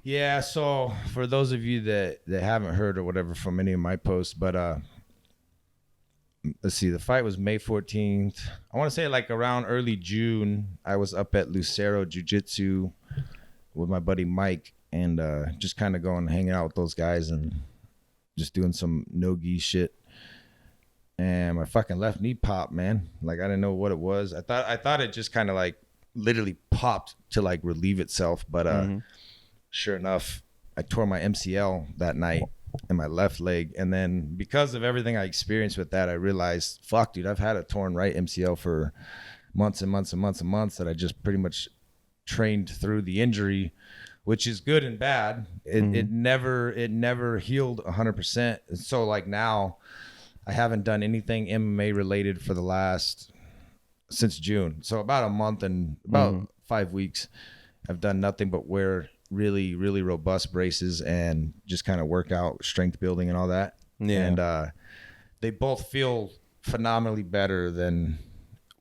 Yeah, so for those of you that haven't heard or whatever from any of my posts, but let's see, the fight was May 14th. I want to say like around early June, I was up at Lucero Jiu-Jitsu with my buddy Mike and just kind of going hanging out with those guys and just doing some no-gi shit. And my fucking left knee popped, man. Like I didn't know what it was. I thought it just kind of like literally popped to like relieve itself, but sure enough, I tore my MCL that night in my left leg. And then because of everything I experienced with that, I realized, fuck, dude, I've had a torn right MCL for months and months and months and months that I just pretty much trained through the injury, which is good and bad. It never healed 100%. And so like now I haven't done anything MMA related for since June. So about a month and about 5 weeks, I've done nothing but wear really, really robust braces and just kind of work out strength building and all that. Yeah. And they both feel phenomenally better than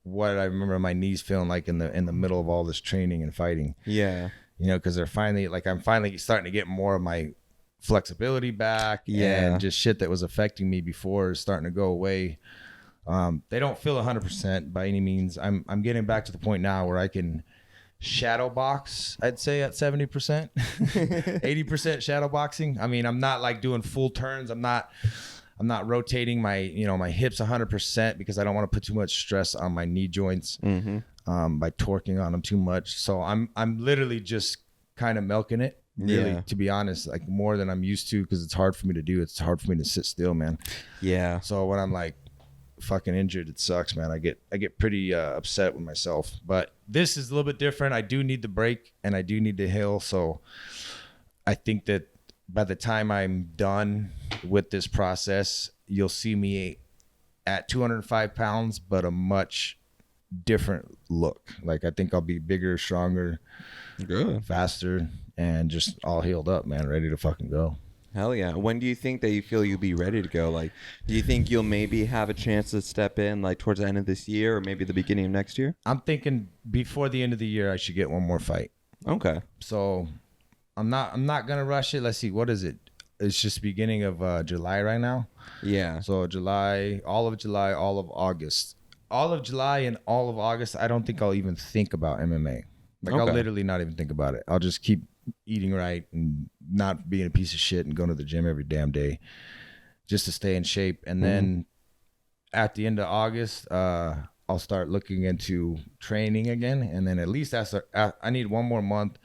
what I remember my knees feeling like in the middle of all this training and fighting. Yeah. You know, because I'm finally starting to get more of my flexibility back. Yeah. And just shit that was affecting me before is starting to go away. They don't feel 100% by any means. I'm getting back to the point now where I can shadow box, I'd say at 70%, 80% shadow boxing. I mean, I'm not like doing full turns. I'm not rotating my hips 100% because I don't want to put too much stress on my knee joints by torquing on them too much. So I'm literally just kind of milking it, really, to be honest, like more than I'm used to because it's hard for me to do. It's hard for me to sit still, man. Yeah. So when I'm like fucking injured, it sucks, man. I get pretty upset with myself, but this is a little bit different. I do need the break and I do need to heal. So I think that by the time I'm done with this process, you'll see me at 205 pounds, but a much different look. Like I think I'll be bigger, stronger, good, faster, and just all healed up, man, ready to fucking go. Hell yeah. When do you think that you feel you'll be ready to go? Like, do you think you'll maybe have a chance to step in like towards the end of this year or maybe the beginning of next year? I'm thinking before the end of the year, I should get one more fight. Okay. So I'm not going to rush it. Let's see. What is it? It's just beginning of July right now. Yeah. So July, all of August. All of July and all of August, I don't think I'll even think about MMA. Like I'll literally not even think about it. I'll just keep eating right and not being a piece of shit and going to the gym every damn day just to stay in shape. And then at the end of August, I'll start looking into training again. And then at least I need one more month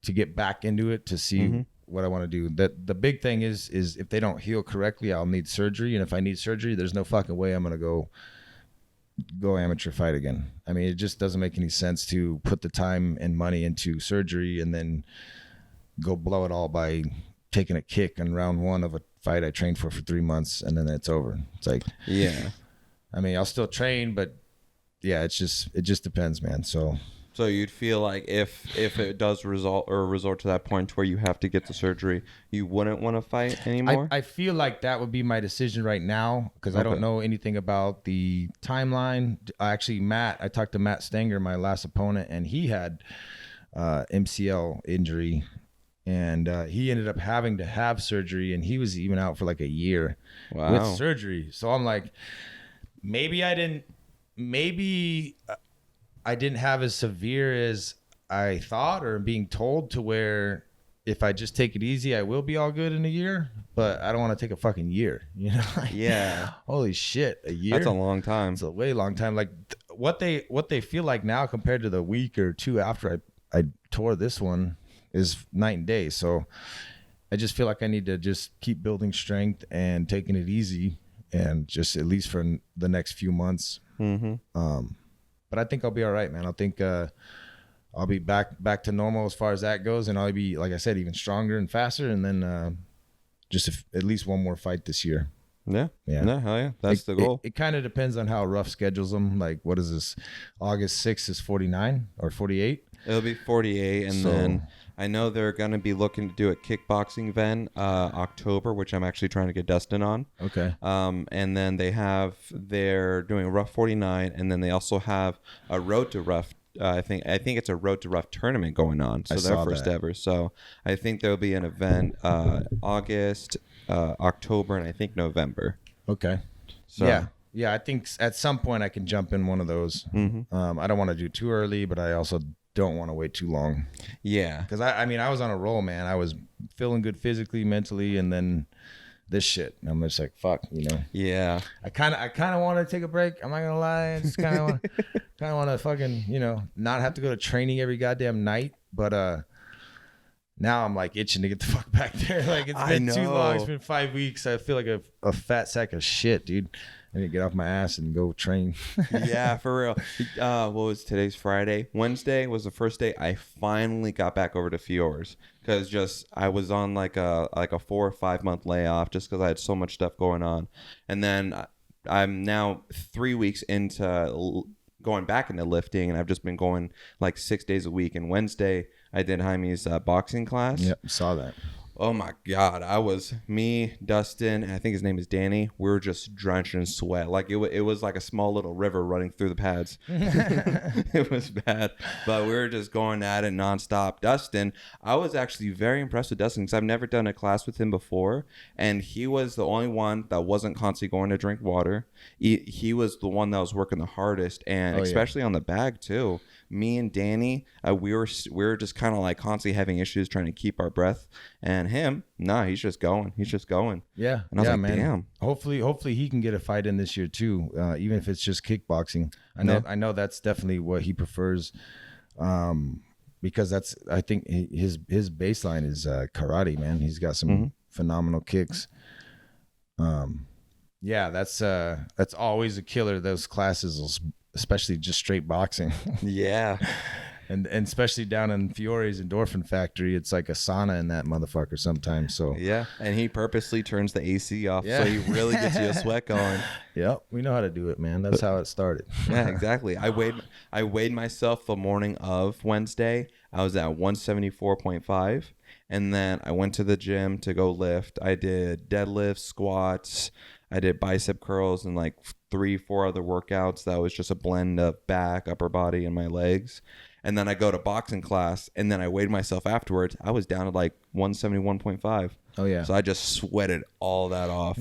to get back into it to see what I want to do. The big thing is if they don't heal correctly, I'll need surgery. And if I need surgery, there's no fucking way I'm going to go amateur fight again. I mean, it just doesn't make any sense to put the time and money into surgery and then go blow it all by taking a kick in round one of a fight I trained for 3 months and then it's over. It's like, yeah, I mean, I'll still train, but yeah, it just depends, man. So you'd feel like if it does resort to that point where you have to get the surgery, you wouldn't want to fight anymore? I feel like that would be my decision right now because I don't know anything about the timeline. Actually, I talked to Matt Stenger, my last opponent, and he had MCL injury. And he ended up having to have surgery, and he was even out for like a year with surgery. So I'm like, maybe I didn't have as severe as I thought or being told to where if I just take it easy, I will be all good in a year, but I don't want to take a fucking year, you know? Yeah. Holy shit. A year. That's a long time. It's a way long time. Like what they feel like now compared to the week or two after I tore this one is night and day. So I just feel like I need to just keep building strength and taking it easy and just at least for the next few months. But I think I'll be all right, man. I think I'll be back to normal as far as that goes, and I'll be, like I said, even stronger and faster. And then just at least one more fight this year. Yeah. No, hell yeah. That's the goal. It kind of depends on how rough schedules them. Like, what is this? August 6th is 49 or 48? It'll be 48, and then I know they're going to be looking to do a kickboxing event October, which I'm actually trying to get Dustin on. Okay. And then they're doing a Rough 49, and then they also have a Road to Rough I think it's a Road to Rough tournament going on. So I their saw first that. ever. So I think there'll be an event August, October, and I think November. Okay. So Yeah. I think at some point I can jump in one of those. I don't want to do too early, but I also don't want to wait too long. yeah. Because I mean, I was on a roll, man. I was feeling good physically, mentally, and then this shit. And I'm just like, fuck, you know. Yeah. I kind of want to take a break. I'm not gonna lie. I just kind of want to fucking, you know, not have to go to training every goddamn night. But now I'm like itching to get the fuck back there. Like it's been too long. It's been 5 weeks. I feel like a fat sack of shit, dude. I need to get off my ass and go train. Yeah, for real. What was today's Friday? Wednesday was the first day I finally got back over to Fiors because I was on like a 4 or 5 month layoff just because I had so much stuff going on, and then I'm now 3 weeks into going back into lifting, and I've just been going like 6 days a week. And Wednesday I did Jaime's boxing class. Yep, saw that. Oh my God. I was me, Dustin, and I think his name is Danny. We were just drenched in sweat. Like it was like a small little river running through the pads. It was bad, but we were just going at it nonstop. Dustin, I was actually very impressed with Dustin because I've never done a class with him before. And he was the only one that wasn't constantly going to drink water. He was the one that was working the hardest, and especially on the bag too. Me and Danny, we were just kind of like constantly having issues trying to keep our breath. And him, he's just going. Yeah. And I was like, man. damn. Hopefully he can get a fight in this year too, even if it's just kickboxing. I know that's definitely what he prefers, because I think his baseline is karate, man. He's got some phenomenal kicks. Yeah, that's always a killer. Those classes, especially just straight boxing. Yeah. And especially down in Fiore's Endorphin Factory, it's like a sauna in that motherfucker sometimes. So yeah, and he purposely turns the AC off, so he really gets you a sweat going. Yep, we know how to do it, man. That's how it started. Yeah, exactly. I weighed myself the morning of Wednesday. I was at 174.5, and then I went to the gym to go lift. I did deadlifts, squats. I did bicep curls and like 3-4 other workouts. That was just a blend of back, upper body, and my legs. And then I go to boxing class, and then I weighed myself afterwards. I was down to like 171.5. Oh, yeah. So I just sweated all that off.